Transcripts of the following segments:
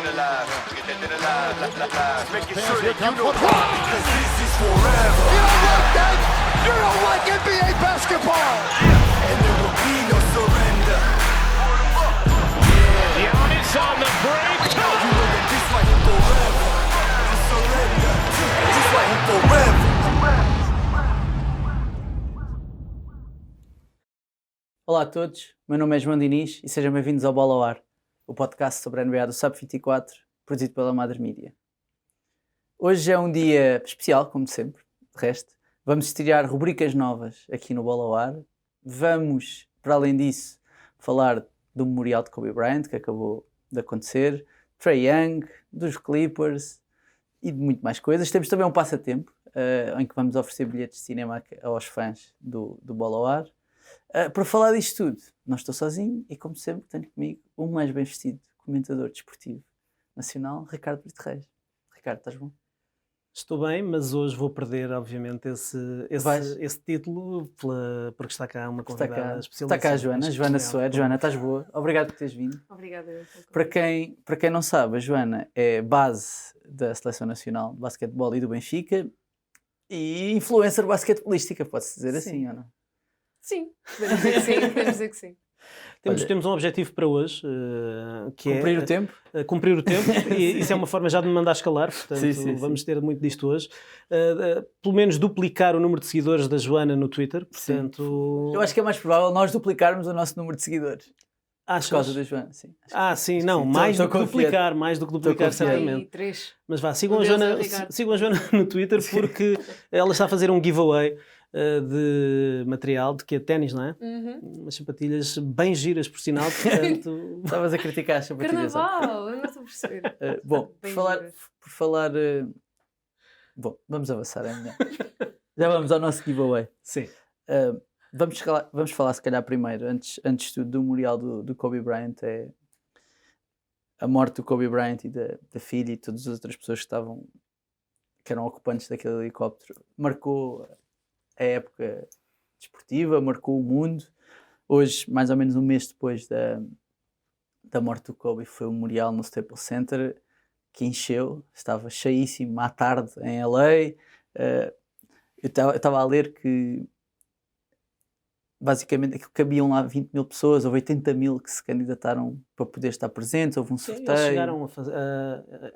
alive. Making sure that you know because this is forever. You know what, Dad? You don't like NBA basketball. And there will be no surrender. Giannis on the break. You know that this like forever. Just surrender. Just like forever. Olá a todos, meu nome é João Diniz e sejam bem-vindos ao Bola ao Ar, o podcast sobre a NBA do Sub-24, produzido pela Madre Mídia. Hoje é um dia especial, como sempre, de resto. Vamos estrear rubricas novas aqui no Bola ao Ar. Vamos, para além disso, falar do memorial de Kobe Bryant, que acabou de acontecer, Trae Young, dos Clippers e de muito mais coisas. Temos também um passatempo, em que vamos oferecer bilhetes de cinema aos fãs do Bola ao Ar. Para falar disto tudo, não estou sozinho e, como sempre, tenho comigo o mais bem vestido comentador desportivo nacional, Ricardo Brito Reis. Ricardo, estás bom? Estou bem, mas hoje vou perder, obviamente, esse título porque está cá uma convidada especial. Está cá a Joana Soares. Joana, estás boa? Obrigado por teres vindo. Obrigada. Para quem não sabe, a Joana é base da Seleção Nacional de Basquetebol e do Benfica e influencer basquetebolística, pode-se dizer assim ou não? Sim, podemos dizer que sim. Temos um objetivo para hoje, que cumprir o tempo. Cumprir o tempo, e isso é uma forma já de me mandar escalar, portanto vamos ter muito disto hoje. Pelo menos duplicar o número de seguidores da Joana no Twitter, portanto... Eu acho que é mais provável nós duplicarmos o nosso número de seguidores. Por causa da Joana, sim. Sim, não, mais do que duplicar, certamente. Mas vá, sigam a Joana no Twitter, porque ela está a fazer um giveaway de material, de que é ténis, não é? Uhum. Umas sapatilhas bem giras, por sinal, portanto... Estavas a criticar as sapatilhas. Carnaval, eu não estou a perceber. Bom, por falar... Bom, vamos avançar, é melhor. Já vamos ao nosso giveaway. Sim. Vamos falar, se calhar, primeiro, antes de tudo, do memorial do Kobe Bryant. É a morte do Kobe Bryant e da filha e todas as outras pessoas que eram ocupantes daquele helicóptero. Marcou a época desportiva, marcou o mundo. Hoje, mais ou menos um mês depois da morte do Kobe, foi o memorial no Staples Center, que encheu, estava cheíssimo à tarde em LA. Eu estava a ler que basicamente aquilo cabiam lá 20 mil pessoas, houve 80 mil que se candidataram para poder estar presentes, houve um sorteio. Eles chegaram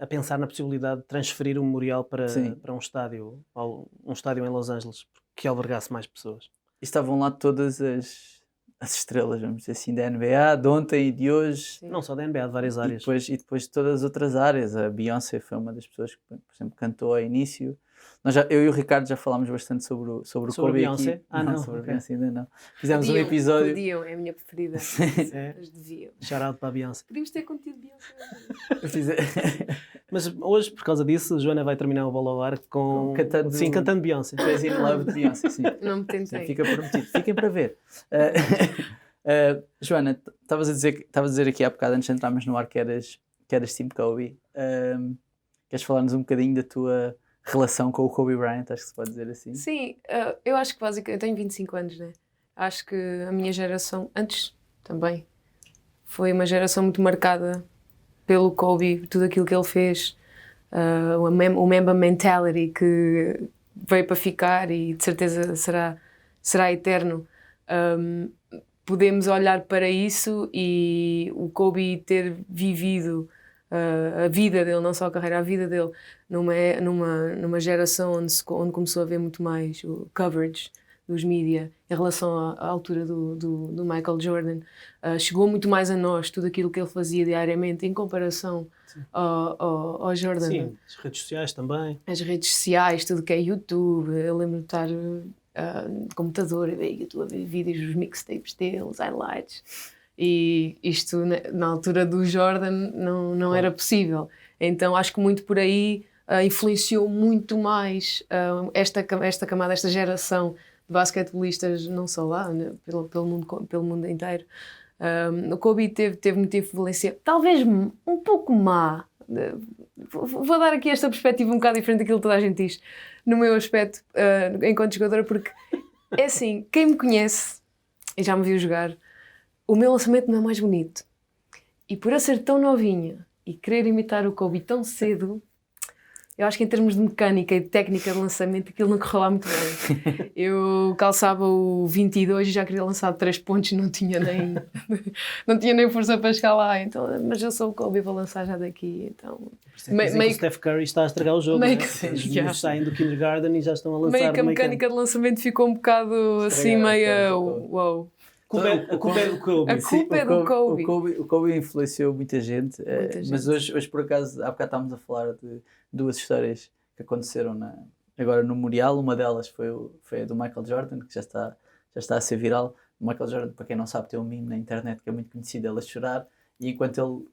a pensar na possibilidade de transferir o memorial para um estádio em Los Angeles, que albergasse mais pessoas. E estavam lá todas as estrelas, vamos dizer assim, da NBA, de ontem e de hoje. Sim. Não só da NBA, de várias áreas. E depois de todas as outras áreas. A Beyoncé foi uma das pessoas que, por exemplo, cantou ao início. Eu e o Ricardo já falámos bastante sobre o Kobe Beyoncé? Aqui. Não, sobre a Beyoncé ainda não. Fizemos um episódio... Podiam, é a minha preferida. Mas deviam. Shout out para a Beyoncé. Podíamos ter contido Beyoncé. Mas hoje, por causa disso, a Joana vai terminar o Bola ao Ar cantando Beyoncé. Crazy in Love de Beyoncé, sim. Não me tentei. Fica prometido. Fiquem para ver. Joana, estavas a dizer aqui há bocado, antes de entrarmos no ar, que eras Team Kobe. Queres falar-nos um bocadinho da tua relação com o Kobe Bryant, acho que se pode dizer assim? Sim, eu acho que basicamente, eu tenho 25 anos, né? Acho que a minha geração, antes também, foi uma geração muito marcada pelo Kobe, tudo aquilo que ele fez, o Mamba mentality que veio para ficar e de certeza será eterno. Podemos olhar para isso e o Kobe ter vivido a vida dele, não só a carreira, a vida dele, numa geração onde começou a haver muito mais o coverage dos mídia em relação à altura do Michael Jordan. Chegou muito mais a nós tudo aquilo que ele fazia diariamente em comparação ao Jordan. Sim, as redes sociais também. As redes sociais, tudo que é YouTube. Eu lembro de estar no computador a ver YouTube, a ver vídeos dos mixtapes dele, os highlights. E isto, na altura do Jordan, não era possível. Então acho que muito por aí influenciou muito mais esta camada, esta geração de basquetebolistas, não só lá, né, pelo mundo inteiro. O Kobe teve muita influência, talvez um pouco má. Vou dar aqui esta perspectiva um bocado diferente daquilo que toda a gente diz, no meu aspecto enquanto jogadora, porque é assim, quem me conhece e já me viu jogar, o meu lançamento não é mais bonito. E por eu ser tão novinha e querer imitar o Kobe tão cedo, eu acho que em termos de mecânica e de técnica de lançamento aquilo não correu lá muito bem. Eu calçava o 22 e já queria lançar 3 pontos e não tinha nem força para chegar lá. Então, mas eu sou o Kobe, vou lançar já daqui. Então, meio que o Steph Curry está a estragar o jogo. Os meninos saem do kindergarten e já estão a lançar. Meio que a mecânica de lançamento ficou um bocado assim, meio uau. A culpa é do Kobe. A culpa é do Kobe. O Kobe influenciou muita gente, mas hoje por acaso, há bocado estávamos a falar de 2 histórias que aconteceram agora no Memorial. Uma delas foi a do Michael Jordan, que já está a ser viral. O Michael Jordan, para quem não sabe, tem um meme na internet que é muito conhecido, ele a chorar, e enquanto ele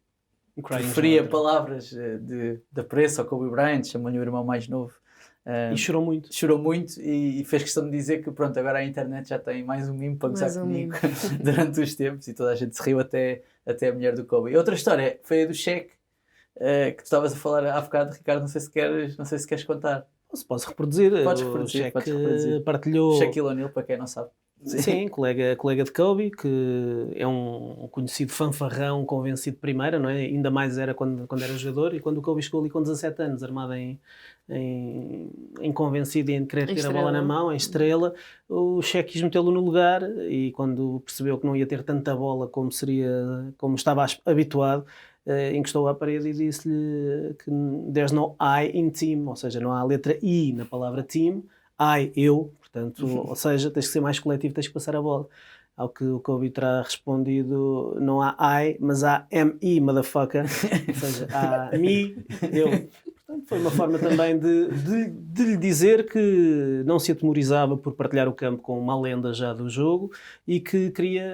preferia palavras de apreço ao Kobe Bryant, chamou-lhe o irmão mais novo. E chorou muito e fez questão de dizer que pronto, agora a internet já tem mais um meme para gozar comigo durante os tempos, e toda a gente se riu, até a mulher do Kobe. Outra história foi a do Shaq, que tu estavas a falar há bocado, Ricardo, não sei se queres contar. Posso reproduzir. Podes reproduzir. Partilhou... Shaquille O'Neal, para quem não sabe. Sim, colega de Kobe, que é um conhecido fanfarrão, convencido de primeira, não é? Ainda mais era quando era jogador, e quando o Kobe chegou ali com 17 anos, armado em convencido e em querer ter a bola na mão, em estrela, o Shaq quis metê-lo no lugar, e quando percebeu que não ia ter tanta bola como estava habituado, encostou à parede e disse-lhe que there's no I in team, ou seja, não há a letra I na palavra team, eu, portanto, ou seja, tens que ser mais coletivo, tens que passar a bola. Ao que o Kobe terá respondido, não há I, mas há MI, motherfucker, ou seja, há me, eu. Portanto, foi uma forma também de lhe dizer que não se atemorizava por partilhar o campo com uma lenda já do jogo e que queria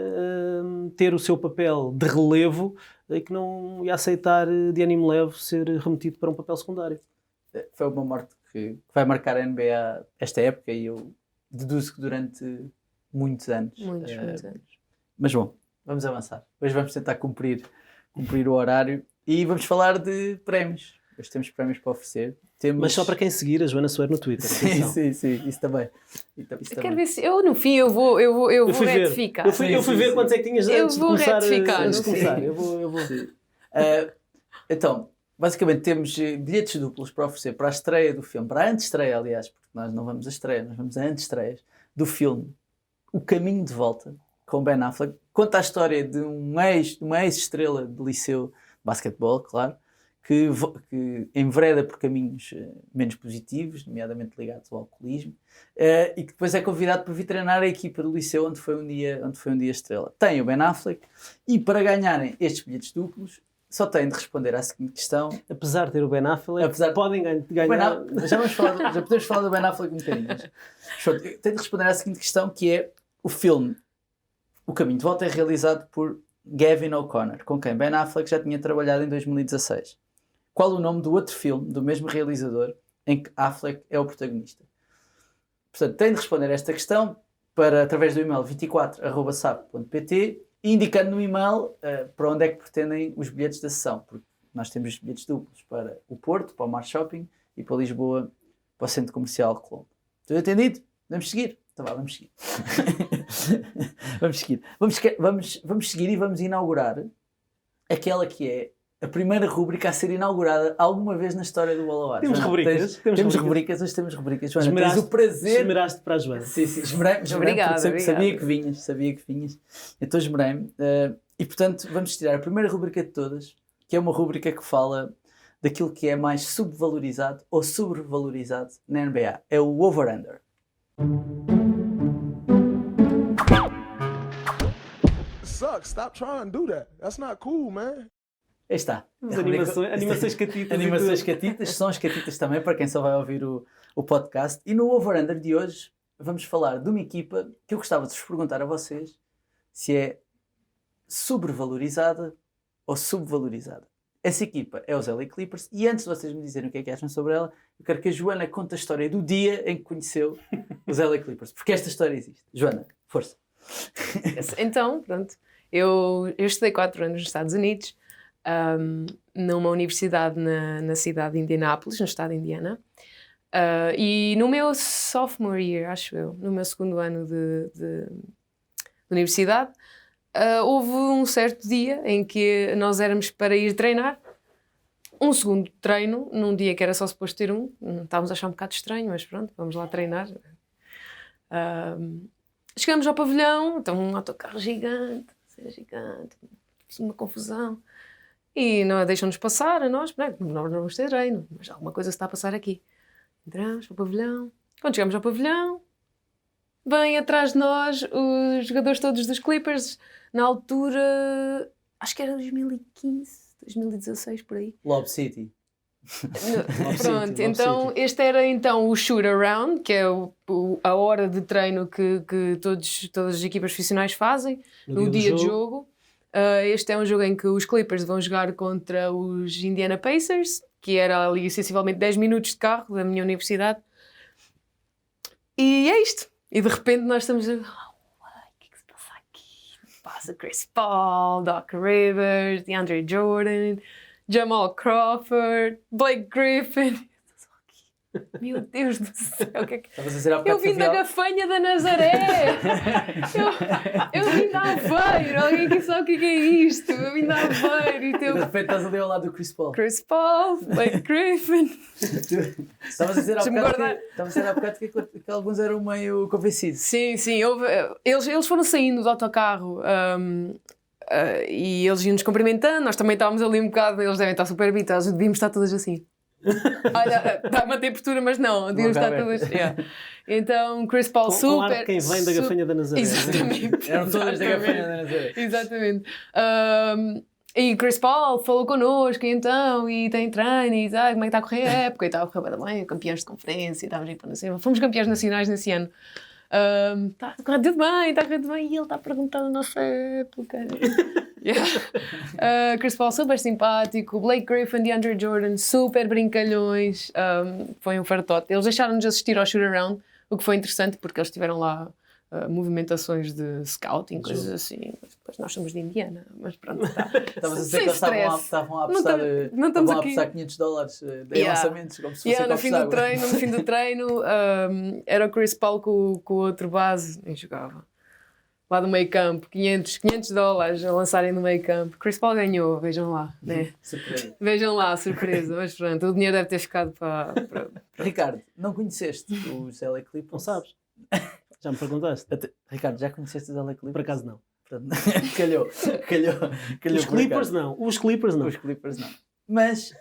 ter o seu papel de relevo e que não ia aceitar de ânimo leve ser remetido para um papel secundário. Foi uma morte que vai marcar a NBA esta época, e eu deduzo que durante muitos anos. Muitos anos. Mas bom, vamos avançar. Hoje vamos tentar cumprir o horário e vamos falar de prémios. Hoje temos prémios para oferecer. Mas só para quem seguir a Joana Soeiro no Twitter. Sim, isso também. Quero ver se eu no fim eu vou retificar. Eu fui ver quantos é que tinhas antes de começar. Eu vou. Então, basicamente temos bilhetes duplos para oferecer para a estreia do filme, para a antestreia, aliás, porque nós não vamos à estreia, nós vamos a antestreias do filme O Caminho de Volta, com Ben Affleck. Conta a história de uma ex-estrela de liceu de basquetebol, claro, que envereda por caminhos menos positivos, nomeadamente ligados ao alcoolismo, e que depois é convidado para vir treinar a equipa do liceu onde foi um dia estrela. Tem o Ben Affleck, e para ganharem estes bilhetes duplos, só têm de responder à seguinte questão. Apesar de ter o Ben Affleck, podem ganhar... Já podemos falar do Ben Affleck um bocadinho. Tem de responder à seguinte questão, que é: o filme O Caminho de Volta é realizado por Gavin O'Connor, com quem Ben Affleck já tinha trabalhado em 2016. Qual o nome do outro filme, do mesmo realizador, em que Affleck é o protagonista? Portanto, tem de responder a esta questão através do e-mail 24@sap.pt, e indicando no e-mail para onde é que pretendem os bilhetes da sessão, porque nós temos os bilhetes duplos para o Porto, para o Mar Shopping, e para Lisboa, para o Centro Comercial Colombo. Tudo entendido? Vamos seguir? Então vamos seguir. Vamos seguir e vamos inaugurar aquela que é a primeira rúbrica a ser inaugurada alguma vez na história do Bola ao Ar. Temos rubricas. Temos rubricas, hoje temos rubricas. Joana, tens o prazer... Esmeraste para a Joana. Sim, esmerei-me. Obrigada. Sabia que vinhas. Então esmerei-me. E portanto vamos tirar a primeira rubrica de todas, que é uma rubrica que fala daquilo que é mais subvalorizado ou sobrevalorizado na NBA. É o over-under. Sucks. Stop trying to do that. That's not cool, man. Aí está. Animações catitas. Animações catitas, são as catitas também, para quem só vai ouvir o podcast. E no over-under de hoje vamos falar de uma equipa que eu gostava de vos perguntar a vocês se é sobrevalorizada ou subvalorizada. Essa equipa é os LA Clippers, e antes de vocês me dizerem o que é que acham sobre ela, eu quero que a Joana conte a história do dia em que conheceu os LA Clippers, porque esta história existe. Joana, força. Então, pronto, eu estudei 4 anos nos Estados Unidos, numa universidade na cidade de Indianápolis, no estado de Indiana, e no meu sophomore year, acho eu, no meu segundo ano de universidade, houve um certo dia em que nós éramos para ir treinar um segundo treino, num dia que era só suposto ter um. Estávamos a achar um bocado estranho, mas pronto, vamos lá treinar. Chegamos ao pavilhão, então um autocarro gigante, uma confusão. E não deixam-nos passar a nós, nós não vamos ter treino, mas alguma coisa se está a passar aqui. Entramos para o pavilhão. Quando chegamos ao pavilhão, vêm atrás de nós os jogadores todos dos Clippers, na altura, acho que era 2015, 2016, por aí. Lob City. Pronto, então este era então o shoot around, que é a hora de treino que todas as equipas profissionais fazem no dia de jogo. Este é um jogo em que os Clippers vão jogar contra os Indiana Pacers, que era ali sensivelmente 10 minutos de carro da minha universidade. E é isto. E de repente nós estamos a... o que é que se passa aqui? Passa Chris Paul, Doc Rivers, DeAndre Jordan, Jamal Crawford, Blake Griffin. Meu Deus do céu, o que é que... Eu vim da Gafanha da Nazaré. eu vim da Aveiro. Alguém que sabe o que é isto? Eu vim da Aveiro. De repente estás ali ao lado do Chris Paul. Chris Paul, Blake Griffin. Estavas a dizer há bocado que alguns eram meio convencidos. Sim. Eles foram saindo do autocarro e eles iam-nos cumprimentando. Nós também estávamos ali um bocado. Eles devem estar super habituados. Devíamos estar todas assim. Olha, está a temperatura, mas não, devíamos estar todas. Yeah. Então, Chris Paul super. Quem vem da Gafanha da Nazaré. Exatamente. Eram todas da Gafanha da Nazaré. Exatamente. E Chris Paul falou connosco, e então, e tem treino, e como é que está a correr a época? E estava a correr bem, campeões de conferência, estávamos aí para nascer. Fomos campeões nacionais nesse ano. Está a correr tudo bem, e ele está a perguntar da nossa época. Chris Paul super simpático, Blake Griffin, DeAndre Jordan super brincalhões, foi um fartote. Eles deixaram-nos assistir ao shoot-around, o que foi interessante porque eles tiveram lá movimentações de scouting, coisas assim. Depois nós somos de Indiana, mas pronto. Estavas a dizer que eles estavam a apostar $500 em lançamentos, como se fosse no fim do treino, era o Chris Paul com o outro base e jogava. Lá do meio campo, $500 a lançarem no meio campo. Chris Paul ganhou, vejam lá, né? Surpresa. Vejam lá, surpresa, mas pronto, o dinheiro deve ter ficado para... Ricardo, não conheceste os LA Clippers? Não sabes? Já me perguntaste? Ricardo, já conheceste os LA Clippers? Por acaso não. Calhou. Os Clippers não. Os Clippers não. Mas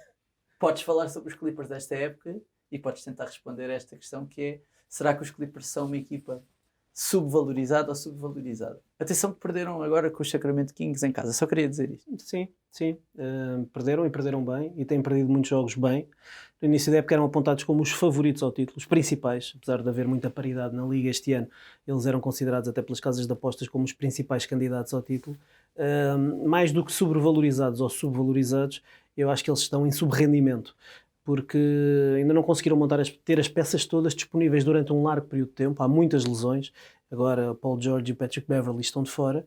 podes falar sobre os Clippers desta época e podes tentar responder a esta questão que é: será que os Clippers são uma equipa subvalorizada ou subvalorizada? Atenção que perderam agora com os Sacramento Kings em casa, só queria dizer isto. Sim. Perderam e perderam bem e têm perdido muitos jogos bem. No início da época eram apontados como os favoritos ao título, os principais, apesar de haver muita paridade na Liga este ano, eles eram considerados até pelas casas de apostas como os principais candidatos ao título. Mais do que sobrevalorizados ou subvalorizados, eu acho que eles estão em subrendimento, porque ainda não conseguiram ter as peças todas disponíveis durante um largo período de tempo. Há muitas lesões, agora Paul George e Patrick Beverley estão de fora.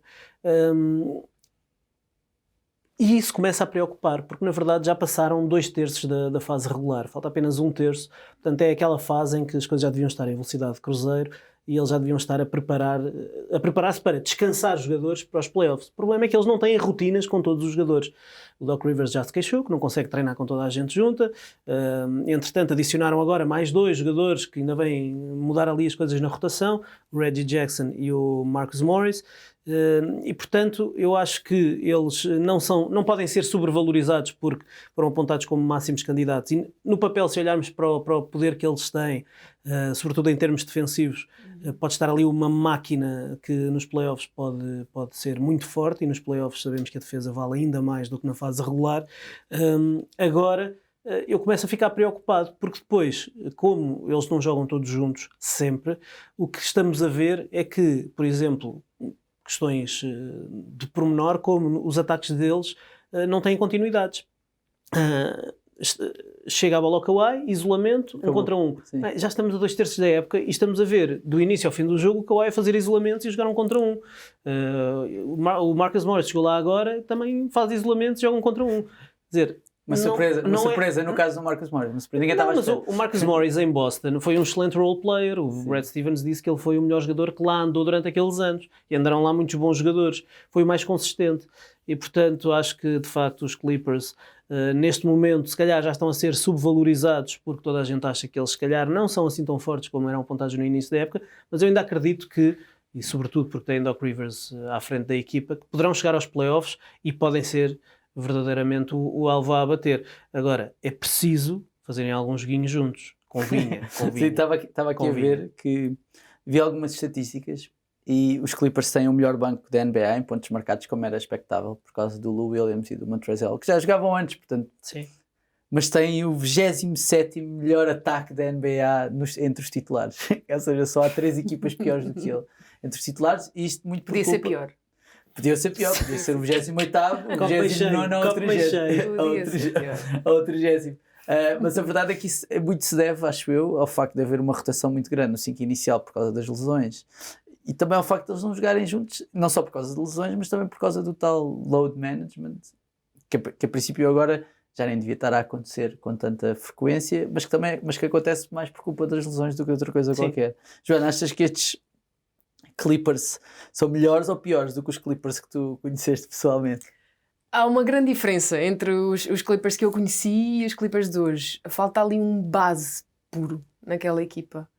E isso começa a preocupar, porque na verdade já passaram 2/3 da fase regular, falta apenas 1/3, portanto é aquela fase em que as coisas já deviam estar em velocidade de cruzeiro e eles já deviam estar a preparar-se para descansar jogadores para os playoffs. O problema é que eles não têm rotinas com todos os jogadores. O Doc Rivers já se queixou que não consegue treinar com toda a gente junta. Entretanto, adicionaram agora mais 2 jogadores que ainda vêm mudar ali as coisas na rotação, o Reggie Jackson e o Marcus Morris. E portanto eu acho que eles não podem ser sobrevalorizados porque foram apontados como máximos candidatos e no papel, se olharmos para o poder que eles têm, sobretudo em termos defensivos, pode estar ali uma máquina que nos playoffs pode ser muito forte, e nos playoffs sabemos que a defesa vale ainda mais do que na fase regular. Agora eu começo a ficar preocupado, porque depois, como eles não jogam todos juntos sempre, o que estamos a ver é que, por exemplo, questões de pormenor, como os ataques deles não têm continuidades. Chega a bola ao Kawhi, isolamento, Acabou. 1 contra 1. Já estamos a 2/3 da época e estamos a ver, do início ao fim do jogo, o Kawhi a fazer isolamentos e jogar 1 contra 1. O Marcus Morris chegou lá agora, também faz isolamentos e joga 1 contra 1. Quer dizer, Uma surpresa no caso do Marcus Morris. Ninguém estava a esperar. O Marcus Morris em Boston foi um excelente role player. O Brad Stevens disse que ele foi o melhor jogador que lá andou durante aqueles anos. E andaram lá muitos bons jogadores. Foi o mais consistente. E, portanto, acho que, de facto, os Clippers, neste momento, se calhar já estão a ser subvalorizados, porque toda a gente acha que eles, se calhar, não são assim tão fortes como eram apontados no início da época. Mas eu ainda acredito que, e sobretudo porque tem Doc Rivers à frente da equipa, que poderão chegar aos playoffs e podem ser verdadeiramente o alvo a bater. Agora, é preciso fazerem alguns joguinhos juntos. Convinha. Sim, estava aqui a ver que vi algumas estatísticas e os Clippers têm o melhor banco da NBA em pontos marcados, como era expectável, por causa do Lou Williams e do Montrezl, que já jogavam antes, portanto. Sim. Mas têm o 27º melhor ataque da NBA entre os titulares. Ou seja, só há 3 equipas piores do que ele entre os titulares, e isto muito Podia ser pior. Podia ser pior, podia ser o 28º, o 29º ou o 30º. Mas a verdade é que isso muito se deve, acho eu, ao facto de haver uma rotação muito grande no 5 inicial por causa das lesões, e também ao facto de eles não jogarem juntos, não só por causa de lesões, mas também por causa do tal load management, que a princípio agora já nem devia estar a acontecer com tanta frequência, mas que acontece mais por culpa das lesões do que outra coisa qualquer. Joana, achas que estes Clippers são melhores ou piores do que os Clippers que tu conheceste pessoalmente? Há uma grande diferença entre os Clippers que eu conheci e os Clippers de hoje. Falta ali um base puro naquela equipa.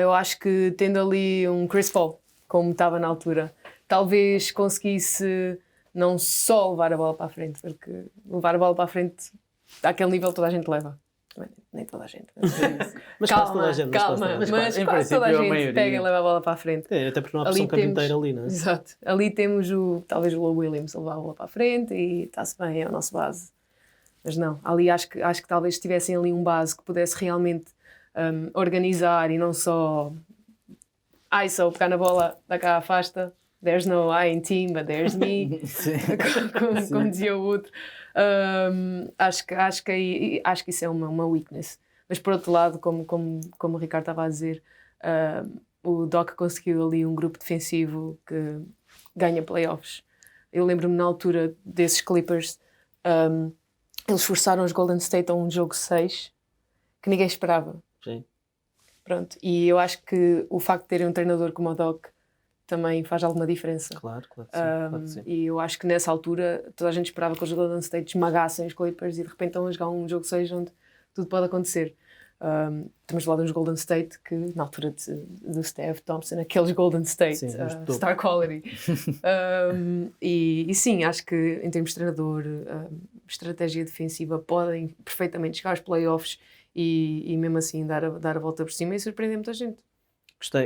Eu acho que tendo ali um Chris Paul, como estava na altura, talvez conseguisse não só levar a bola para a frente, porque levar a bola para a frente àquele nível toda a gente leva. Nem toda a gente. Mas calma, quase toda a gente pega e leva a bola para a frente. Até porque não há pressão carpinteira ali, não é? Exato. Ali temos talvez o Lou Williams a levar a bola para a frente e está-se bem, é o nosso base. Mas não, ali acho que talvez tivessem ali um base que pudesse realmente organizar e não só só pegar na bola, dá cá, afasta. There's no I in team, but there's me. como dizia o outro. Acho que isso é uma weakness. Mas por outro lado, como o Ricardo estava a dizer, o Doc conseguiu ali um grupo defensivo que ganha playoffs. Eu lembro-me na altura desses Clippers, eles forçaram os Golden State a um jogo 6 que ninguém esperava. Sim. Pronto. E eu acho que o facto de terem um treinador como o Doc também faz alguma diferença. Claro que sim. E eu acho que nessa altura toda a gente esperava que os Golden State esmagassem os Clippers e de repente estão a jogar um jogo 6 onde tudo pode acontecer. Estamos lá de uns Golden State que na altura do Steph Thompson, aqueles Golden State, sim, Star Quality. E sim, acho que em termos de treinador, estratégia defensiva, podem perfeitamente chegar aos playoffs e mesmo assim dar a volta por cima e surpreender muita gente.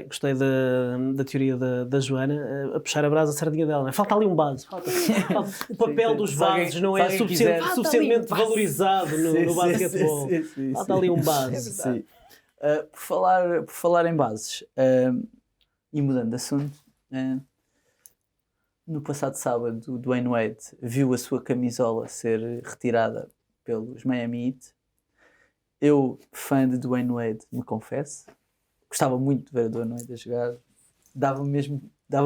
Gostei da teoria da Joana, a puxar a brasa a sardinha dela. Não é? Falta ali um base. O papel dos bases não é suficientemente valorizado no basquetebol. Falta ali um base. Por falar em bases, e mudando de assunto, no passado sábado o Dwayne Wade viu a sua camisola ser retirada pelos Miami Heat. Eu, fã de Dwayne Wade, me confesso, gostava muito de ver o Dwayne Wade a jogar, dava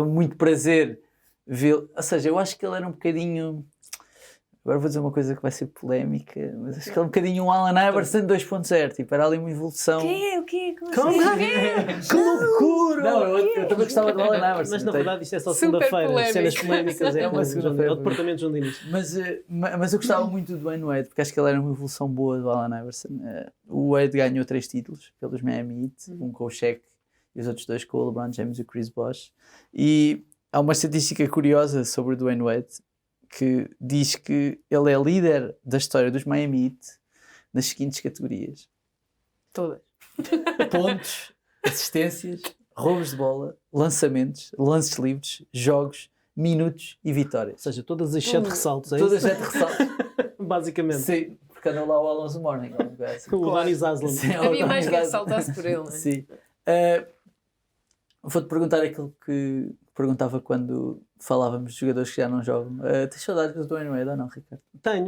muito prazer vê-lo. Ou seja, eu acho que ele era um bocadinho, agora vou dizer uma coisa que vai ser polémica, mas acho que ele é um bocadinho um Allen Iverson 2.0, tipo, era ali uma evolução. O quê? Como assim? Que loucura! Não, eu também gostava do Allen Iverson. Mas na verdade isto é só segunda-feira, cenas polémicas, é uma segunda-feira, é o departamento de João Diniz. Mas eu gostava muito do Dwayne Wade, porque acho que ele era uma evolução boa do Allen Iverson. O Wade ganhou 3 títulos pelos Miami Heat, um com o Shaq e os outros 2 com o LeBron James e o Chris Bosh. E há uma estatística curiosa sobre o Dwayne Wade, que diz que ele é líder da história dos Miami Heat nas seguintes categorias: todas. Pontos, assistências, roubos de bola, lançamentos, lances livres, jogos, minutos e vitórias. Ou seja, todas as 7 ressaltos, é isso? Todas as 7 ressaltos. Basicamente. Sim, porque andou lá o Alonso Mourning. O Donny Zaslam. Havia mais que ressaltasse por ele, não é? Sim. Vou-te perguntar aquilo que perguntava quando falávamos de jogadores que já não jogam. Tens saudades do Dwayne Wade ou não, Ricardo?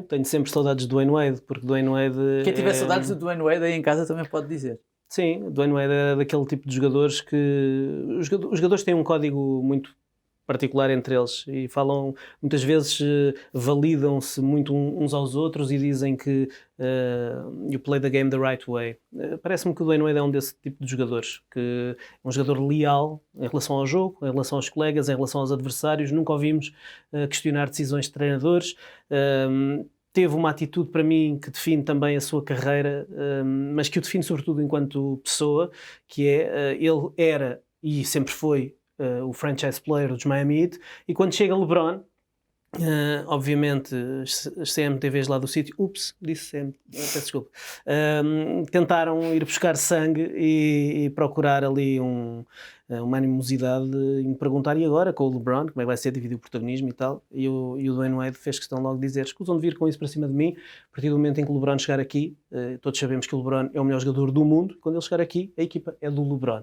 Tenho sempre saudades do Dwayne Wade, porque Dwayne Wade... Quem tiver saudades do Dwayne Wade aí em casa também pode dizer. Sim, o Dwayne Wade é daquele tipo de jogadores que... Os jogadores têm um código muito particular entre eles e falam, muitas vezes validam-se muito uns aos outros e dizem que you play the game the right way. Parece-me que o Dwayne Wade é um desse tipo de jogadores, que é um jogador leal em relação ao jogo, em relação aos colegas, em relação aos adversários. Nunca ouvimos questionar decisões de treinadores. Teve uma atitude para mim que define também a sua carreira, mas que o define sobretudo enquanto pessoa, que é, ele era e sempre foi o franchise player dos Miami Heat, e quando chega LeBron, obviamente as CMTVs lá do sítio, disse CM, peço desculpa, tentaram ir buscar sangue e procurar ali uma animosidade em perguntar, e agora com o LeBron, como é que vai ser dividir o protagonismo e tal, e o Dwayne Wade fez questão logo de dizer, escusam de vir com isso para cima de mim, a partir do momento em que o LeBron chegar aqui, todos sabemos que o LeBron é o melhor jogador do mundo, quando ele chegar aqui, a equipa é do LeBron.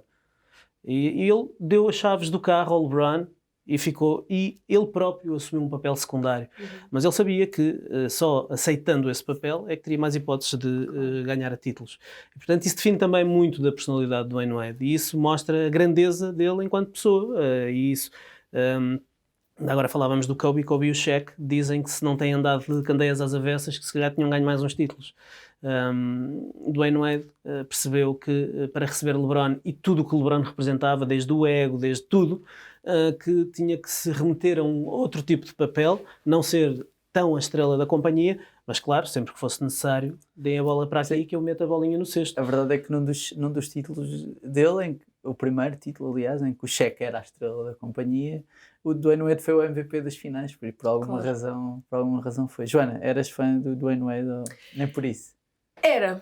E ele deu as chaves do carro ao LeBron e ele próprio assumiu um papel secundário. Mas ele sabia que só aceitando esse papel é que teria mais hipóteses de ganhar a títulos. E, portanto, isso define também muito da personalidade do Dwayne Wade, e isso mostra a grandeza dele enquanto pessoa. E isso... agora falávamos do Kobe e o Shaq, dizem que se não têm andado de candeias às avessas, que se calhar tinham ganho mais uns títulos. Dwayne Wade percebeu que para receber LeBron e tudo o que o LeBron representava, desde o ego, desde tudo, que tinha que se remeter a um outro tipo de papel, não ser tão a estrela da companhia, mas claro, sempre que fosse necessário, deem a bola para aqui que eu meto a bolinha no cesto. A verdade é que num dos títulos dele, o primeiro título, aliás, em que o Shaq era a estrela da companhia, o Dwayne Wade foi o MVP das finais, por alguma razão foi. Joana, eras fã do Dwayne Wade ou nem por isso? Era,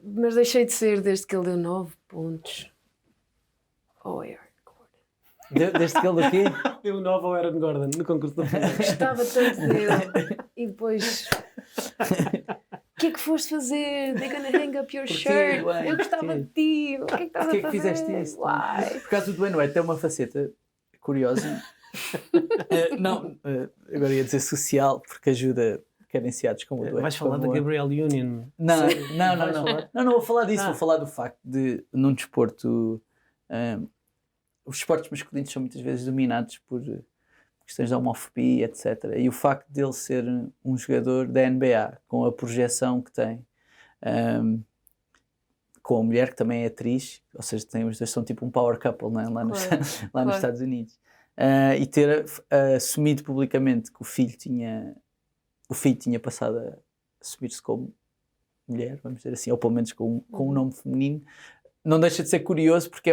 mas deixei de ser desde que ele deu 9 pontos ao Aaron Gordon. Desde que ele o quê? Deu 9 ao Aaron Gordon no concurso da final. Gostava tanto dele. E depois... O que é que foste fazer? They're gonna hang up your shirt. Eu gostava de ti. O que é que estás a fazer? Porquê que fizeste isso? Why? Por causa do Dwayne Wade tem uma faceta curiosa. Agora ia dizer social, porque ajuda carenciados como o Dwayne. Vais falar da Gabrielle Union? Não vou falar disso. Vou falar do facto de, num desporto, os esportes masculinos são muitas vezes dominados por questões de homofobia, etc. E o facto de ele ser um jogador da NBA, com a projeção que tem, com a mulher que também é atriz, ou seja, os dois são tipo um power couple, não é? Lá nos Estados Unidos, e ter assumido publicamente que o filho tinha passado a assumir-se como mulher, vamos dizer assim, ou pelo menos com um nome feminino, não deixa de ser curioso, porque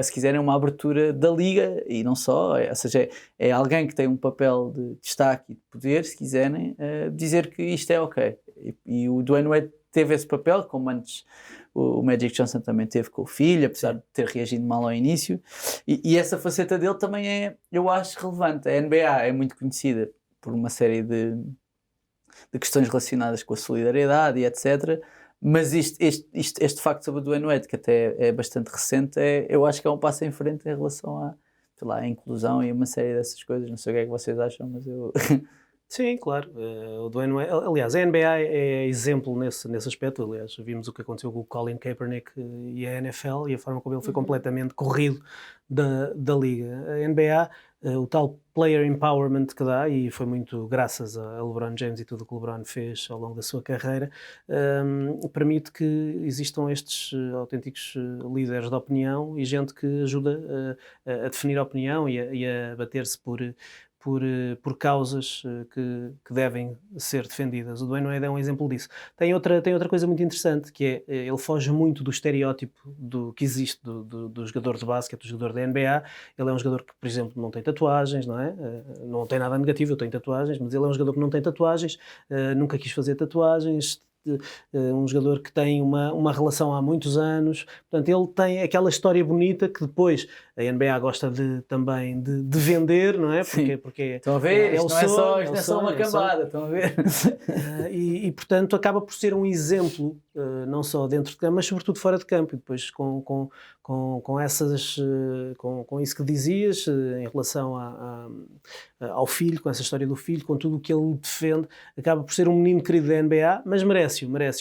se quiserem, uma abertura da liga, e não só, ou seja, é alguém que tem um papel de destaque e de poder, se quiserem, dizer que isto é ok. E o Dwayne Wade teve esse papel, como antes o Magic Johnson também teve com o filho, apesar de ter reagido mal ao início, e essa faceta dele também é, eu acho, relevante. A NBA é muito conhecida por uma série de questões relacionadas com a solidariedade e etc., mas este facto sobre o Dwayne Wade, que até é bastante recente, eu acho que é um passo em frente em relação à inclusão e uma série dessas coisas. Não sei o que é que vocês acham, mas eu... Sim, claro. O Dwayne Wade, aliás, a NBA é exemplo nesse aspecto. Aliás, vimos o que aconteceu com o Colin Kaepernick e a NFL e a forma como ele foi completamente corrido da liga. A NBA, o tal player empowerment que dá, e foi muito graças a LeBron James e tudo o que o LeBron fez ao longo da sua carreira, permite que existam estes autênticos líderes da opinião e gente que ajuda a definir a opinião e a bater-se por causas que devem ser defendidas. O Dwayne Wade é um exemplo disso. Tem outra coisa muito interessante, que é, ele foge muito do estereótipo que existe do jogador de basquete, do jogador da NBA. Ele é um jogador que, por exemplo, não tem tatuagens, não é? Não tem nada negativo, eu tenho tatuagens, mas ele é um jogador que não tem tatuagens, nunca quis fazer tatuagens, um jogador que tem uma relação há muitos anos, portanto ele tem aquela história bonita que depois a NBA gosta também de vender, não é? Porque estão a ver, isto não é só uma cambada, estão a ver? E portanto acaba por ser um exemplo, não só dentro de campo, mas sobretudo fora de campo, e depois com isso que dizias em relação ao filho, com essa história do filho, com tudo o que ele defende, acaba por ser um menino querido da NBA, mas merece-o,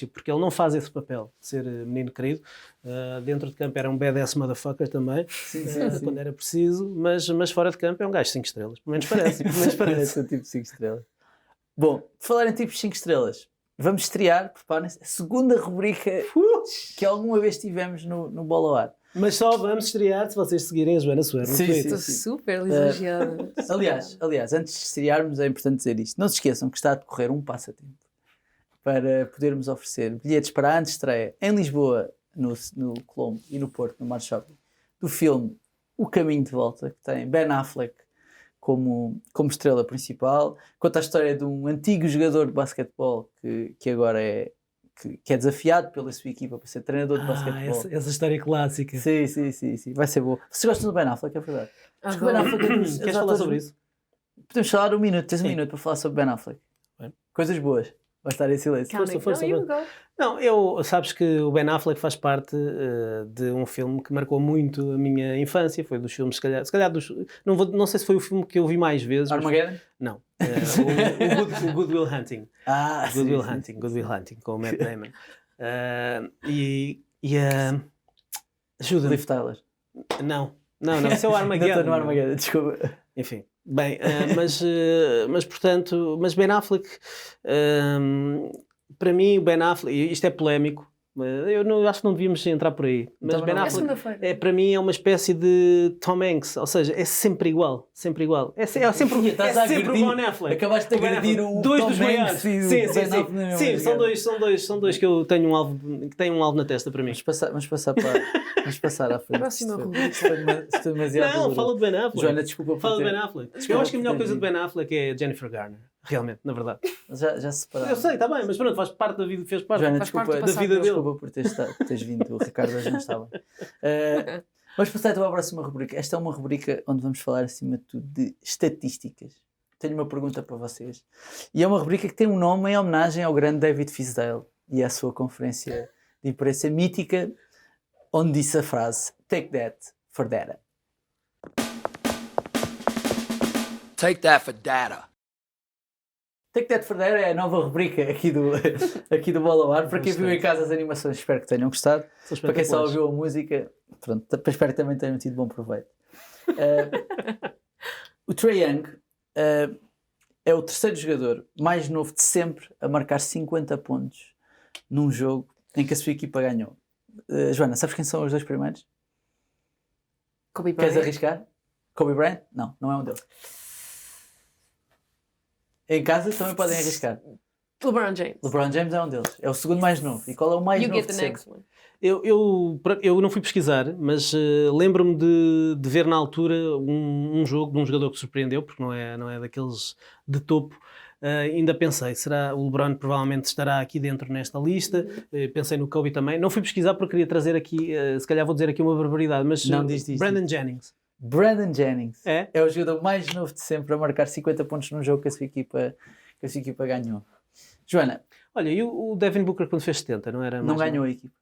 porque ele não faz esse papel de ser menino querido. Dentro de campo era um badass motherfucker também, quando era preciso, mas fora de campo é um gajo 5 estrelas, pelo menos parece. Parece um tipo 5 estrelas. Bom, por falar em tipos 5 estrelas, vamos estrear, preparem-se, a segunda rubrica que alguma vez tivemos no Bola ao Ar. Mas só vamos estrear se vocês seguirem a Joana Soeiro no Twitter. Estou super lisonjeada. Aliás, antes de estrearmos é importante dizer isto. Não se esqueçam que está a decorrer um passatempo para podermos oferecer bilhetes para a antestreia em Lisboa, no Colombo e no Porto, no Mar Shopping, do filme O Caminho de Volta, que tem Ben Affleck como estrela principal. Conta a história de um antigo jogador de basquetebol que agora é desafiado pela sua equipa para ser treinador de basquetebol. Essa história clássica. Sim. Vai ser boa. Vocês gostam do Ben Affleck, é verdade? Acho que o Ben Affleck Queres falar sobre isso? Podemos falar um minuto. Tens um minuto para falar sobre Ben Affleck. Bem. Coisas boas. Vai estar em silêncio. Força. Não, sabes que o Ben Affleck faz parte de um filme que marcou muito a minha infância. Foi dos filmes, se calhar não sei se foi o filme que eu vi mais vezes. Armageddon? Não. O Good Will Hunting. Good Will Hunting, com o Matt Damon. Ajuda-me. Liv Tyler. Não, isso é o Armageddon. Não estou no Armageddon, desculpa. Enfim. Bem, portanto, Ben Affleck, para mim o Ben Affleck, isto é polémico, eu acho que não devíamos entrar por aí, mas Então, Ben Affleck para mim é uma espécie de Tom Hanks, ou seja, é sempre igual. É sempre o Ben Affleck. Acabaste de agredir o dois Tom dos Hanks maiores. e o Sim, Ben Affleck. são dois que eu tenho que têm um alvo na testa para mim. Vamos passar à frente. Próxima rubrica. Isto foi demasiado Não, doloroso. fala de Ben Affleck. Joana, desculpa por Fala de ter... Ben Affleck. Eu acho que a melhor coisa de Ben Affleck é Jennifer Garner. Realmente, na verdade. Já se separaram. Eu sei, está bem, mas pronto, faz parte da vida, fez parte Joana, Faz parte desculpa, do da vida dele. desculpa por teres vindo. O Ricardo hoje não estava. Vamos passar então à próxima rubrica. Esta é uma rubrica onde vamos falar acima de tudo de estatísticas. Tenho uma pergunta para vocês. E é uma rubrica que tem um nome em homenagem ao grande David Fisdale e à sua conferência de imprensa mítica, onde disse a frase "Take that for data". Take that for data. Take That for Data é a nova rubrica aqui do Bola ao Ar. Para quem viu em casa as animações, espero que tenham gostado. Para quem só ouviu a música, pronto, espero que também tenham tido bom proveito. O Trae Young é o terceiro jogador mais novo de sempre a marcar 50 pontos num jogo em que a sua equipa ganhou. Joana, sabes quem são os dois primeiros? Kobe Bryant. Queres arriscar? Kobe Bryant? Não é um deles. Em casa também podem arriscar. LeBron James. LeBron James é um deles. É o segundo mais novo. E qual é o mais You novo get the de sempre? next one. Eu não fui pesquisar, mas lembro-me de ver na altura um jogo de um jogador que surpreendeu, porque não é daqueles de topo. Ainda pensei, o LeBron provavelmente estará aqui dentro nesta lista. Pensei no Kobe também. Não fui pesquisar porque queria trazer aqui, se calhar vou dizer aqui uma barbaridade, mas Não diz. Brandon Jennings. Brandon Jennings É? o jogador mais novo de sempre a marcar 50 pontos num jogo que a sua equipa ganhou. Joana, Olha, e o Devin Booker quando fez 70, não era? não mais ganhou novo? a equipa.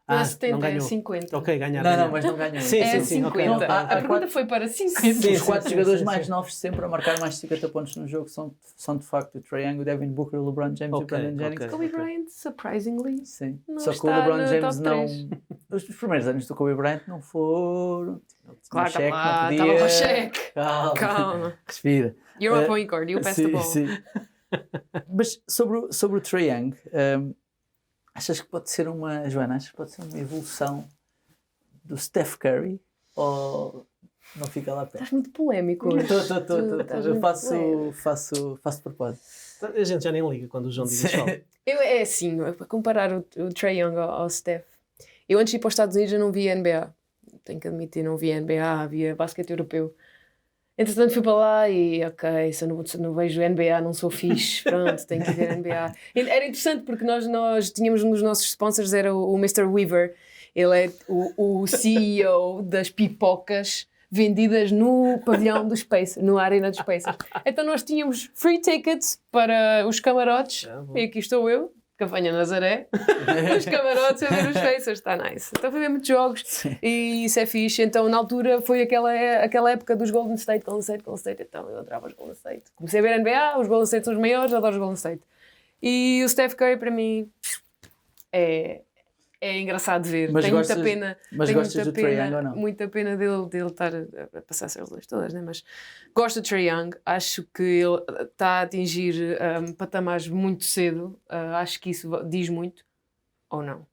Não é 70, não é ganhou. 50. Ok, ganharam. Não, mas não ganhou. Sim, É sim, 50. ok. Não, há A pergunta quatro- foi para 50. Sim, Os quatro jogadores sim. mais novos de sempre a marcar mais de 50 pontos num jogo são de facto o Trae Young, o Devin Booker, o LeBron James e o Ok, Brandon Jennings. ok. Kobe Bryant, surprisingly. Sim. Não Só que o está LeBron no James top não. 3. Os primeiros anos do Kobe Bryant não foram. Claro, cheque, estava não podia. ao cheque. Calma. Respira. You're a point guard, you pass the ball. Sim. Mas sobre o Trae Young, achas que pode ser Joana, achas que pode ser uma evolução do Steph Curry ou não fica lá perto? Estás muito polémico hoje. Estou. Estás Eu muito polémico. faço de propósito. A gente já nem liga quando o João diz isso. É assim, para comparar o Trae Young ao Steph, eu antes de ir para os Estados Unidos eu não via NBA. Tenho que admitir, não via NBA, via basquete europeu. Entretanto fui para lá e se eu não vejo NBA não sou fixe, pronto, tenho que ver NBA. Era interessante porque nós tínhamos um dos nossos sponsors, era o Mr. Weaver. Ele é o CEO das pipocas vendidas no pavilhão dos Pacers, no Arena dos Pacers. Então nós tínhamos free tickets para os camarotes, e aqui estou eu, Cavanha Nazaré, nos camarotes a ver os Pacers, está nice. Então fui ver muitos jogos. Sim. E isso é fixe. Então na altura foi aquela época dos Golden State. Então eu adorava os Golden State. Comecei a ver NBA, os Golden State são os maiores, adoro os Golden State. E o Steph Curry para mim é é engraçado de ver. Mas Tenho gostas, muita pena. mas tenho gostas do Trae Young ou não? Muita pena dele estar a passar essas lesões todas, né? Mas gosto do Trae Young. Acho que ele está a atingir patamares muito cedo. Acho que isso diz muito. Ou não.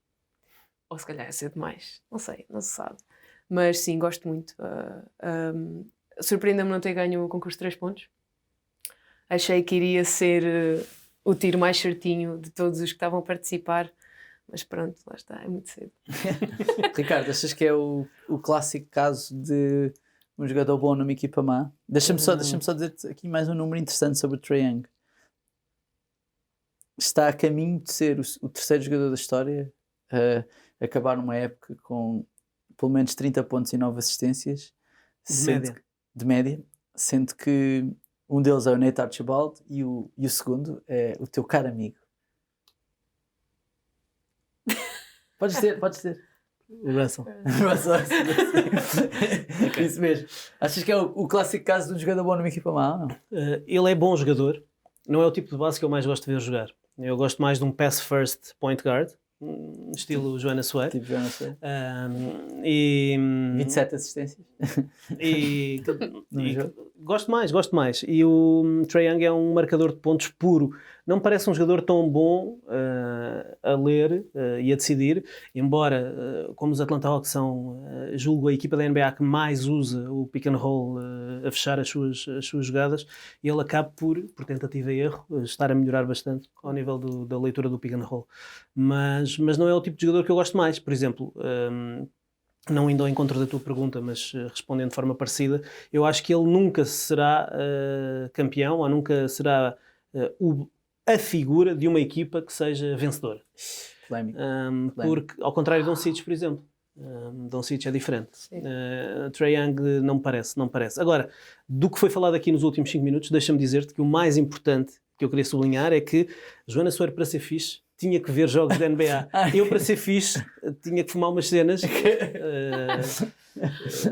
Ou se calhar é cedo demais. Não sei, não se sabe. Mas sim, gosto muito. Surpreende-me não ter ganho o concurso de 3 pontos. Achei que iria ser o tiro mais certinho de todos os que estavam a participar. Mas pronto, lá está, é muito cedo. Ricardo, achas que é o clássico caso de um jogador bom numa equipa má? Deixa-me só dizer-te aqui mais um número interessante sobre o Trae Young. Está a caminho de ser o terceiro jogador da história a acabar numa época com pelo menos 30 pontos e 9 assistências de média, sendo que um deles é o Nate Archibald e o segundo é o teu caro amigo. Podes ter. O Russell. Isso mesmo. Achas que é o clássico caso de um jogador bom numa equipa má ou não? Ele é bom jogador. Não é o tipo de base que eu mais gosto de ver jogar. Eu gosto mais de um pass first point guard, estilo Joanna Sway. Tipo Joanna Sway. 27 assistências. Gosto mais. E o Trae Young é um marcador de pontos puro. Não me parece um jogador tão bom a ler e a decidir, embora, como os Atlanta Hawks são, julgo a equipa da NBA que mais usa o pick and roll a fechar as suas jogadas, e ele acaba por tentativa e erro, estar a melhorar bastante ao nível da leitura do pick and roll. Mas não é o tipo de jogador que eu gosto mais. Por exemplo, não indo ao encontro da tua pergunta, mas respondendo de forma parecida, eu acho que ele nunca será campeão, ou nunca será a figura de uma equipa que seja vencedora. Porque, ao contrário de Doncic, por exemplo, Doncic é diferente. Trae Young não me parece. Agora, do que foi falado aqui nos últimos 5 minutos, deixa-me dizer-te que o mais importante que eu queria sublinhar é que Joana Soares, para ser fixe, tinha que ver jogos da NBA. Eu, para ser fixe, tinha que fumar umas cenas.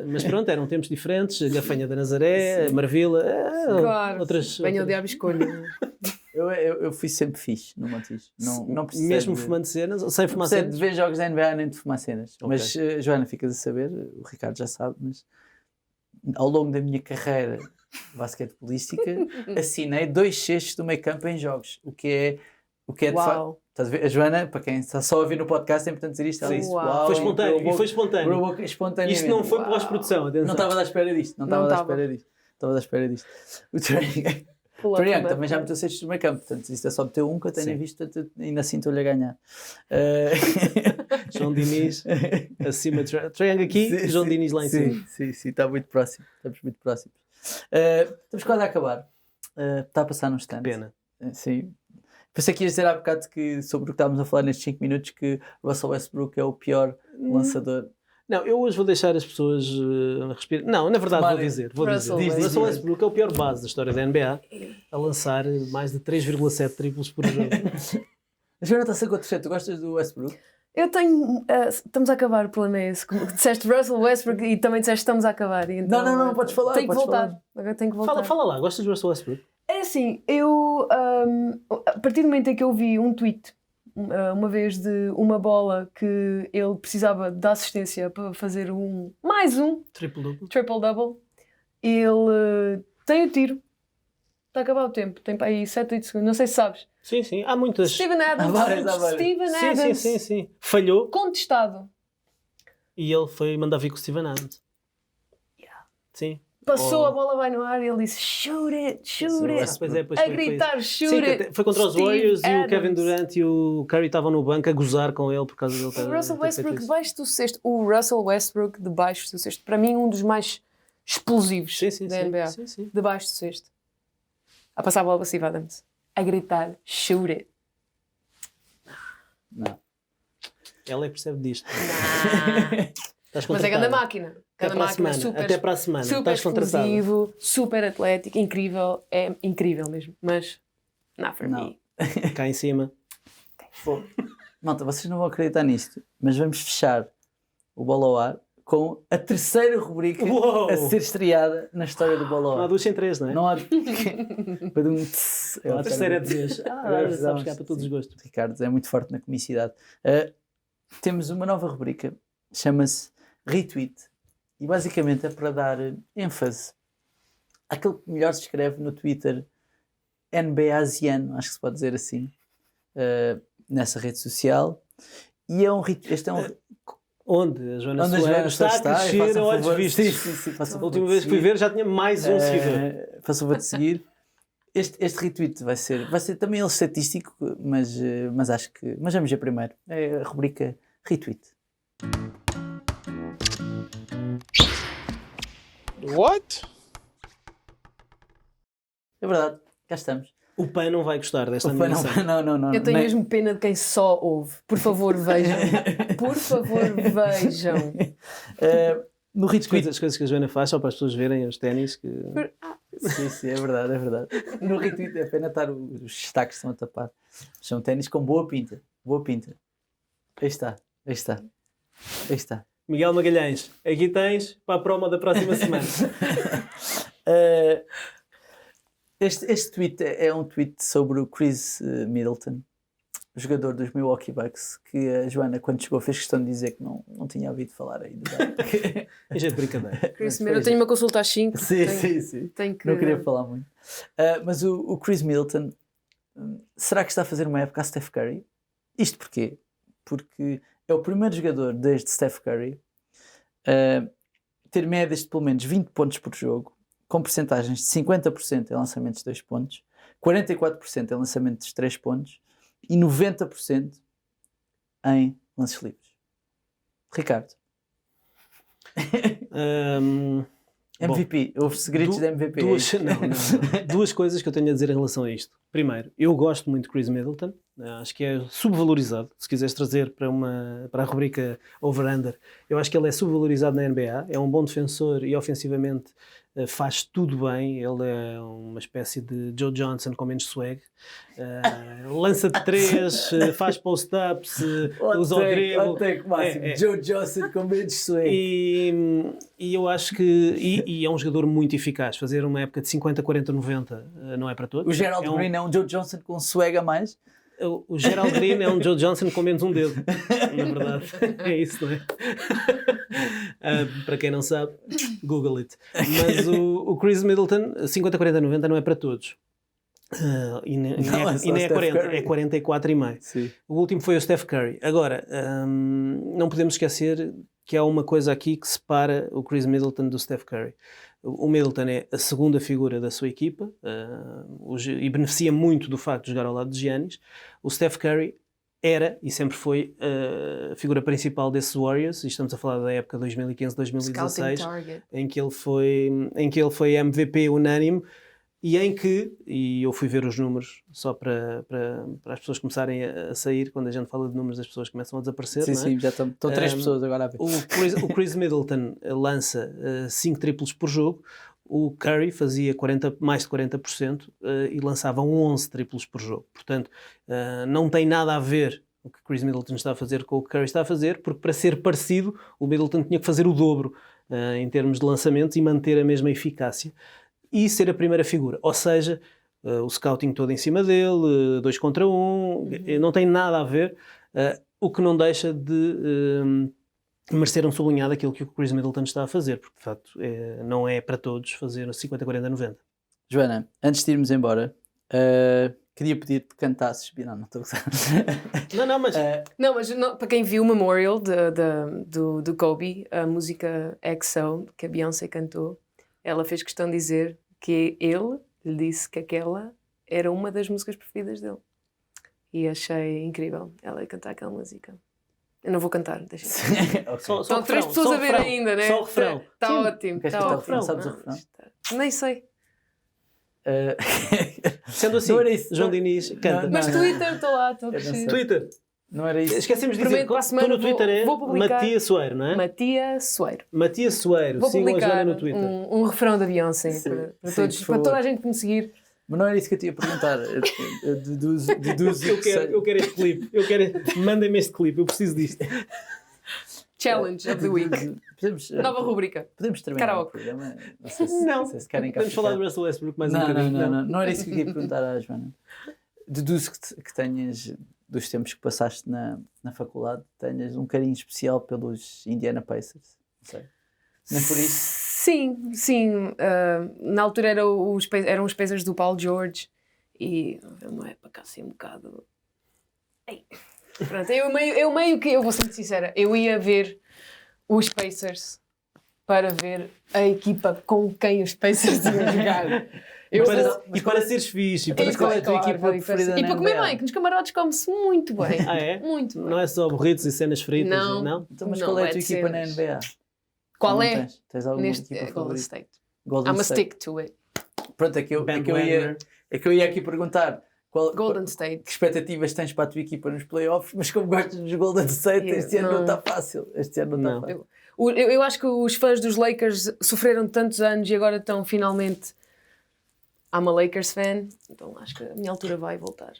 Mas pronto, eram tempos diferentes. A Gafanha da Nazaré, Marvila, claro, outras... Venha o diabo escolha. Eu fui sempre fixe no Montijo. Não precisei mesmo fumando cenas, ou sem fumar cenas? Não precisei de ver jogos da NBA nem de fumar cenas. Okay. Mas, Joana, ficas a saber, o Ricardo já sabe, mas ao longo da minha carreira basquetebolística, assinei 2/6 do meio campo em jogos. O que é de facto... A Joana, para quem está só a ouvir no podcast, é importante dizer isto. Ela disse, uau, foi espontâneo. Isto não foi pós-produção. Não estava à espera disto. Estava à espera disto. O Trae Young também já meteu 6 do meio campo, portanto, isto é só meter um que eu tenha visto, ainda assim estou-lhe a ganhar. João Diniz acima de Trae Young aqui, João Diniz lá em cima. Sim, está muito próximo. Estamos muito próximos. Estamos quase a acabar. Está a passar num instante. Pena. Sim. Pensei que ias dizer há bocado que, sobre o que estávamos a falar nestes 5 minutos, que Russell Westbrook é o pior lançador. Não, eu hoje vou deixar as pessoas respirar. Não, na verdade vou dizer. Russell Westbrook é o pior base da história da NBA, a lançar mais de 3,7 triplos por jogo. A Joana está a ser contra. Tu gostas do Westbrook? Eu tenho... estamos a acabar, o problema é esse. Como disseste Russell Westbrook e também disseste estamos a acabar. Então, não, podes falar. Tenho que voltar. Agora tenho que voltar. Fala lá, gostas do Russell Westbrook? É assim, eu... a partir do momento em que eu vi um tweet, uma vez de uma bola que ele precisava de assistência para fazer mais um triple-double, ele tem o tiro. Está a acabar o tempo. Tem para aí 7, 8 segundos. Não sei se sabes. Sim. Há muitas. Steven Adams. Steven Adams. Sim. Falhou. Contestado. E ele foi mandar vir com o Steven Adams. Sim. Passou, a bola vai no ar e ele disse shoot it. A gritar shoot it. Foi contra os Warriors e o Kevin Durant e o Curry estavam no banco a gozar com ele por causa dele. O Russell Westbrook debaixo do cesto. O Russell Westbrook debaixo do cesto. Para mim, um dos mais explosivos da NBA. Sim. Debaixo do cesto. A passar a bola para Steve Adams. A gritar shoot it. Não. Ela é que percebe disto. Mas é grande máquina. Até para a semana. Super explosivo, super atlético, incrível. É incrível mesmo. Mas, not for me. Cá em cima. Malta, vocês não vão acreditar nisto, mas vamos fechar o Bola ao Ar com a terceira rubrica a ser estreada na história do Bola ao Ar. Não há 2 sem 3, não é? Não há... A terceira é de vez. Sabes que há para todos os gostos. Ricardo é muito forte na comicidade. temos uma nova rubrica, chama-se Retweet. E basicamente é para dar ênfase àquilo que melhor se escreve no Twitter NBAsiano, acho que se pode dizer assim, nessa rede social. E é este é um... Onde a Joana Soeiro está a crescer a olhos vistos. Sim, a última vez que fui ver já tinha mais um seguidor. Faço o favor de seguir. Este retweet vai ser também ele estatístico, mas acho que... Mas vamos ver primeiro. É a rubrica Retweet. What? É verdade, cá estamos. O PAN não vai gostar desta O PAN animação. não. Eu tenho mesmo pena de quem só ouve. Por favor, vejam. Por favor, vejam. No retweet... As coisas que a Joana faz só para as pessoas verem os ténis que... Sim, é verdade. No retweet é pena estar os destaques que estão a tapar. São ténis com boa pinta. Aí está. Miguel Magalhães, aqui tens para a promo da próxima semana. Este tweet é um tweet sobre o Chris Middleton, jogador dos Milwaukee Bucks, que a Joana, quando chegou, fez questão de dizer que não tinha ouvido falar ainda. É jeito de brincadeira. Chris Middleton, eu tenho uma consulta às 5. Sim. Não queria falar muito. Mas o Chris Middleton, será que está a fazer uma época a Steph Curry? Isto porquê? Porque é o primeiro jogador desde Steph Curry ter médias de pelo menos 20 pontos por jogo, com percentagens de 50% em lançamentos de 2 pontos, 44% em lançamentos de 3 pontos e 90% em lances livres. Ricardo. MVP. Houve segredos de MVP. Duas coisas que eu tenho a dizer em relação a isto. Primeiro, eu gosto muito de Chris Middleton. Acho que é subvalorizado. Se quiseres trazer para a rubrica Over-Under, eu acho que ele é subvalorizado na NBA. É um bom defensor e ofensivamente faz tudo bem. Ele é uma espécie de Joe Johnson com menos swag. Lança de 3, faz post-ups, usa o drible. Joe Johnson com menos swag. E eu acho que... E é um jogador muito eficaz. Fazer uma época de 50, 40, 90 não é para todos. O Gerald Green é um Joe Johnson com swag a mais? O Gerald Green é um Joe Johnson com menos um dedo, na verdade. É isso, não é? Para quem não sabe, Google it. Mas o Chris Middleton, 50, 40, 90 não é para todos. E nem é 40, é 44,5. O último foi o Steph Curry. Agora, não podemos esquecer que há uma coisa aqui que separa o Chris Middleton do Steph Curry. O Middleton é a segunda figura da sua equipa e beneficia muito do facto de jogar ao lado de Giannis. O Steph Curry era e sempre foi a figura principal desses Warriors, e estamos a falar da época 2015-2016, em que ele foi MVP unânime, e eu fui ver os números só para as pessoas começarem a sair. Quando a gente fala de números, as pessoas começam a desaparecer. Sim, já estão 3 pessoas agora a ver. O Chris Middleton lança 5 triplos por jogo. O Curry fazia mais de 40% e lançava 11 triplos por jogo. Portanto, não tem nada a ver o que Chris Middleton está a fazer com o que Curry está a fazer, porque para ser parecido, o Middleton tinha que fazer o dobro em termos de lançamentos e manter a mesma eficácia. E ser a primeira figura, ou seja, o scouting todo em cima dele, 2 contra 1, não tem nada a ver, o que não deixa de merecer um sublinhado aquilo que o Chris Middleton está a fazer, porque de facto não é para todos fazer 50, 40, 90. Joana, antes de irmos embora, queria pedir-te que cantasses. Não estou a gostar. Mas para quem viu o Memorial do Kobe, a música XO que a Beyoncé cantou, ela fez questão de dizer que ele lhe disse que aquela era uma das músicas preferidas dele. E achei incrível ela cantar aquela música. Eu não vou cantar, deixa eu Okay. Só 3 pessoas a ver ainda, né? Só o refrão. Está ótimo. Queres cantar o refrão? Sabes o refrão? Nem sei. Sendo assim, João Diniz canta. Mas Twitter, estou lá, estou a crescer. Twitter. Não era isso. Esquecemos de dizer, tu no Twitter vou publicar Matias Soeiro, não é? Matias Soeiro. Vou sigam a publicar Joana no Twitter. um refrão da Beyoncé para toda a gente me seguir. Mas não era isso que eu te ia perguntar. Eu quero este clipe. Mandem-me este clipe, eu preciso disto. Challenge of the Week. Nova rubrica. Podemos terminar o programa? Não sei se querem Podemos falar do Russell Westbrook mais um bocadinho. Não era isso que eu ia perguntar à Joana. Deduzo que tenhas dos tempos que passaste na faculdade, tenhas um carinho especial pelos Indiana Pacers. Não sei. Nem por isso? Sim. Na altura eram os Pacers do Paul George e não é para cá assim um bocado... Ei. Pronto, eu meio que, eu vou ser muito sincera, eu ia ver os Pacers para ver a equipa com quem os Pacers iam jogar. E para seres fixe. Mas qual é a tua equipa preferida e na para comer NBA? bem, que nos camarotes come-se muito bem. Ah, é? Muito bem. Não é só burritos e cenas fritas? Não. Então, mas Não, qual é a é tua de equipa na cenas. NBA? Qual Não é? Tens alguma Neste equipa Golden favorita? State. Golden I'm a State. stick to it. Pronto, é que eu ia aqui perguntar Golden State. que expectativas tens para a tua equipa nos playoffs, mas como gostas dos Golden State, este ano não está fácil. Este ano não está fácil. Eu acho que os fãs dos Lakers sofreram tantos anos e agora estão finalmente... I'm a Lakers fan, então acho que a minha altura vai voltar.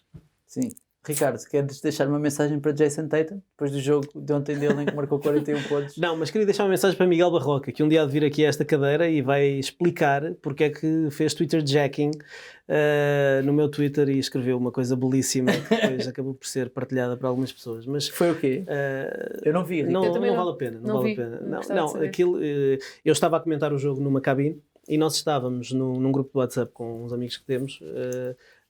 Sim. Ricardo, queres deixar uma mensagem para Jason Tatum, depois do jogo de ontem dele em que marcou 41 pontos? Não, mas queria deixar uma mensagem para Miguel Barroca, que um dia há de vir aqui a esta cadeira e vai explicar porque é que fez Twitter jacking no meu Twitter e escreveu uma coisa belíssima que depois acabou por ser partilhada por algumas pessoas. Mas foi o quê? Eu não vi. Não também vale a pena. Não vale a pena. Gostava de saber. Aquilo, eu estava a comentar o jogo numa cabine e nós estávamos num grupo de WhatsApp com uns amigos que temos.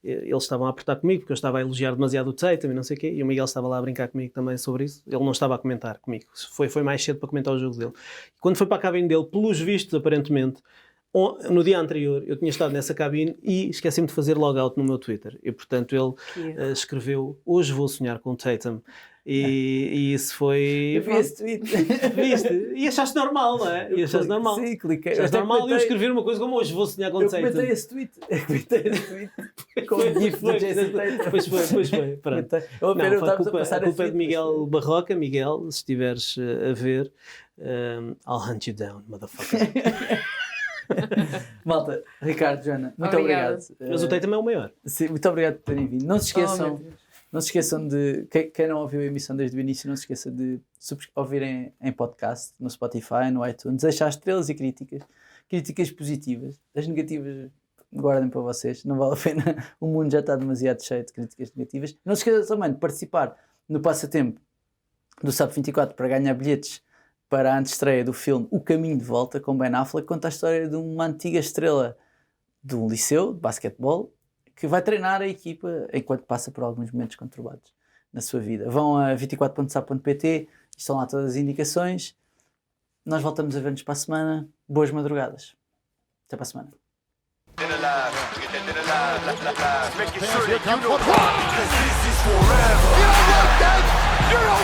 Eles estavam a apertar comigo porque eu estava a elogiar demasiado o Tatum e não sei o quê, e o Miguel estava lá a brincar comigo também sobre isso. Ele não estava a comentar comigo, foi mais cedo para comentar o jogo dele. E quando foi para a cabine dele, pelos vistos aparentemente, no dia anterior eu tinha estado nessa cabine e esqueci-me de fazer logout no meu Twitter e portanto ele escreveu: hoje vou sonhar com o Tatum. E isso foi... Eu vi esse tweet. Viste? E achaste normal, não é? E achaste normal. Sim, cliquei. Achaste normal eu escrever uma coisa como hoje vou sonhar com o Tatum. Eu comentei esse tweet. Com o gif do Jason Tatum. Pois foi. Pronto. A culpa é de Miguel Barroca. Miguel, se estiveres a ver, I'll hunt you down, motherfucker. Malta, Ricardo, Joana, muito obrigado. Mas o Tatum é o maior. Sim, muito obrigado por terem vindo. Não se esqueçam de, quem não ouviu a emissão desde o início, não se esqueça de ouvirem em podcast, no Spotify, no iTunes, deixar estrelas e críticas positivas. As negativas guardem para vocês, não vale a pena, o mundo já está demasiado cheio de críticas negativas. Não se esqueçam também de participar no passatempo do SAP 24 para ganhar bilhetes para a antestreia do filme O Caminho de Volta, com Ben Affleck, conta a história de uma antiga estrela de um liceu de basquetebol que vai treinar a equipa enquanto passa por alguns momentos conturbados na sua vida. Vão a 24.sap.pt, estão lá todas as indicações. Nós voltamos a ver-nos para a semana. Boas madrugadas. Até para a semana. You don't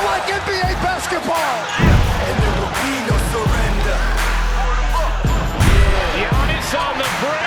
like NBA basketball! And there will be no surrender. Giannis on the break.